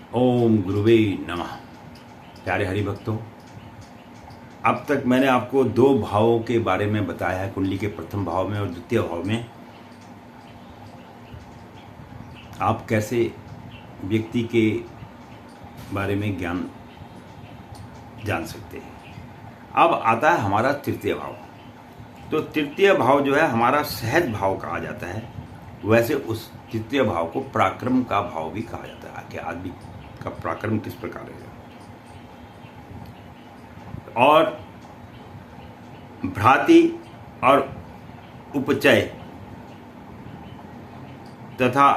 ओम गुरुवे नमः। प्यारे हरि भक्तों, अब तक मैंने आपको दो भावों के बारे में बताया है, कुंडली के प्रथम भाव में और द्वितीय भाव में आप कैसे व्यक्ति के बारे में ज्ञान जान सकते हैं। अब आता है हमारा तृतीय भाव। तो तृतीय भाव जो है हमारा सहज भाव कहा जाता है। वैसे उस तृतीय भाव को पराक्रम का भाव भी कहा जाता है कि आदमी का पराक्रम किस प्रकार है। और भ्राति और उपचय तथा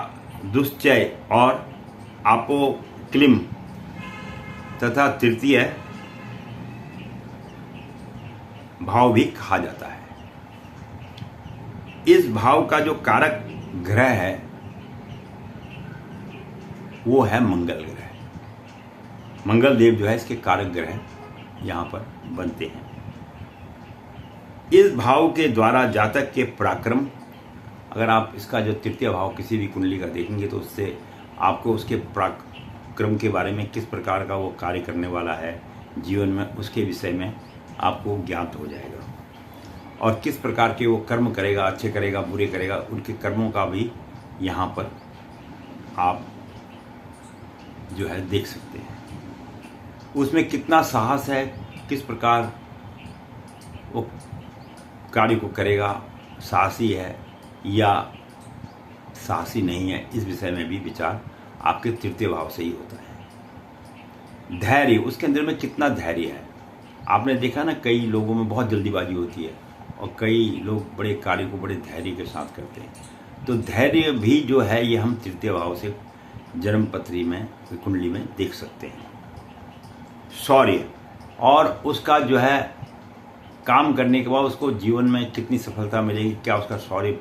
दुश्चय और आपोक्लिम तथा तृतीय भाव भी कहा जाता है। इस भाव का जो कारक ग्रह है वो है मंगल ग्रह। मंगल देव जो है इसके कारक ग्रह यहाँ पर बनते हैं। इस भाव के द्वारा जातक के पराक्रम, अगर आप इसका जो तृतीय भाव किसी भी कुंडली का देखेंगे तो उससे आपको उसके पराक्रम के बारे में, किस प्रकार का वो कार्य करने वाला है जीवन में, उसके विषय में आपको ज्ञात हो जाएगा। और किस प्रकार के वो कर्म करेगा, अच्छे करेगा, बुरे करेगा, उनके कर्मों का भी यहाँ पर आप जो है देख सकते हैं। उसमें कितना साहस है, किस प्रकार वो कार्य को करेगा, साहसी है या साहसी नहीं है, इस विषय में भी विचार आपके तृतीय भाव से ही होता है। धैर्य, उसके अंदर में कितना धैर्य है। आपने देखा ना, कई लोगों में बहुत जल्दीबाजी होती है और कई लोग बड़े कार्य को बड़े धैर्य के साथ करते हैं। तो धैर्य भी जो है ये हम तृतीय भाव से जन्म पत्री में, कुंडली में देख सकते हैं। शौर्य, और उसका जो है काम करने के बाद उसको जीवन में कितनी सफलता मिलेगी, क्या उसका शौर्य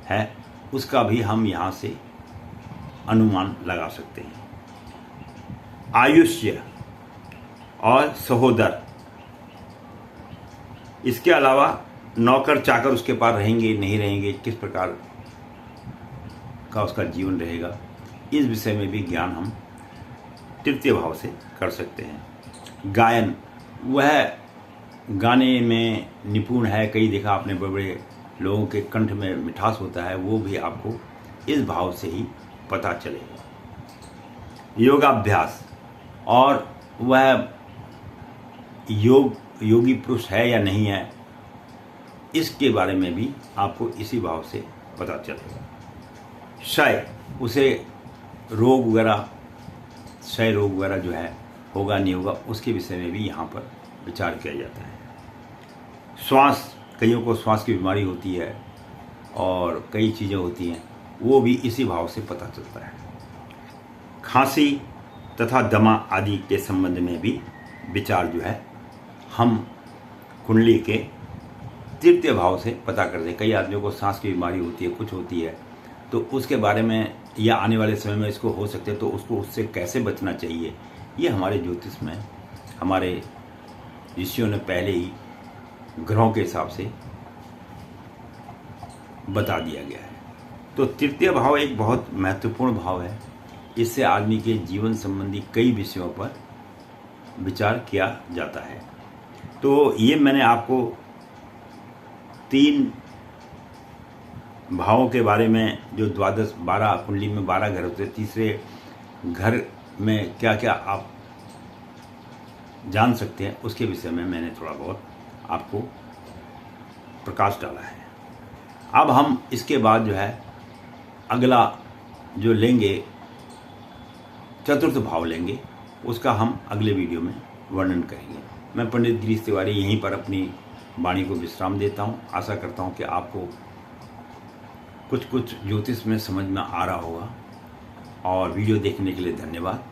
है, उसका भी हम यहाँ से अनुमान लगा सकते हैं। आयुष्य और सहोदर, इसके अलावा नौकर चाकर उसके पास रहेंगे नहीं रहेंगे, किस प्रकार का उसका जीवन रहेगा, इस विषय में भी ज्ञान हम तृतीय भाव से कर सकते हैं। गायन, वह गाने में निपुण है, कई देखा आपने बड़े बड़े लोगों के कंठ में मिठास होता है, वो भी आपको इस भाव से ही पता चलेगा। योगाभ्यास, और वह योगी पुरुष है या नहीं है, इसके बारे में भी आपको इसी भाव से पता चलेगा। क्षय, उसे रोग वगैरह, क्षय रोग वगैरह जो है होगा नहीं होगा, उसके विषय में भी यहाँ पर विचार किया जाता है। श्वास, कईयों को श्वास की बीमारी होती है और कई चीज़ें होती हैं, वो भी इसी भाव से पता चलता है। खांसी तथा दमा आदि के संबंध में भी विचार जो है हम कुंडली के तृतीय भाव से पता करते हैं। कई आदमियों को सांस की बीमारी होती है, कुछ होती है, तो उसके बारे में या आने वाले समय में इसको हो सकते हैं, तो उसको उससे कैसे बचना चाहिए, ये हमारे ज्योतिष में हमारे ऋषियों ने पहले ही ग्रहों के हिसाब से बता दिया गया है। तो तृतीय भाव एक बहुत महत्वपूर्ण भाव है। इससे आदमी के जीवन संबंधी कई विषयों पर विचार किया जाता है। तो ये मैंने आपको 3 भावों के बारे में, जो 12 कुंडली में 12 घर होते हैं, तीसरे घर में क्या क्या आप जान सकते हैं, उसके विषय में मैंने थोड़ा बहुत आपको प्रकाश डाला है। अब हम इसके बाद जो है अगला जो लेंगे, चतुर्थ भाव लेंगे, उसका हम अगले वीडियो में वर्णन करेंगे। मैं पंडित गिरीश तिवारी यहीं पर अपनी वाणी को विश्राम देता हूँ। आशा करता हूँ कि आपको कुछ ज्योतिष में समझ में आ रहा होगा। और वीडियो देखने के लिए धन्यवाद।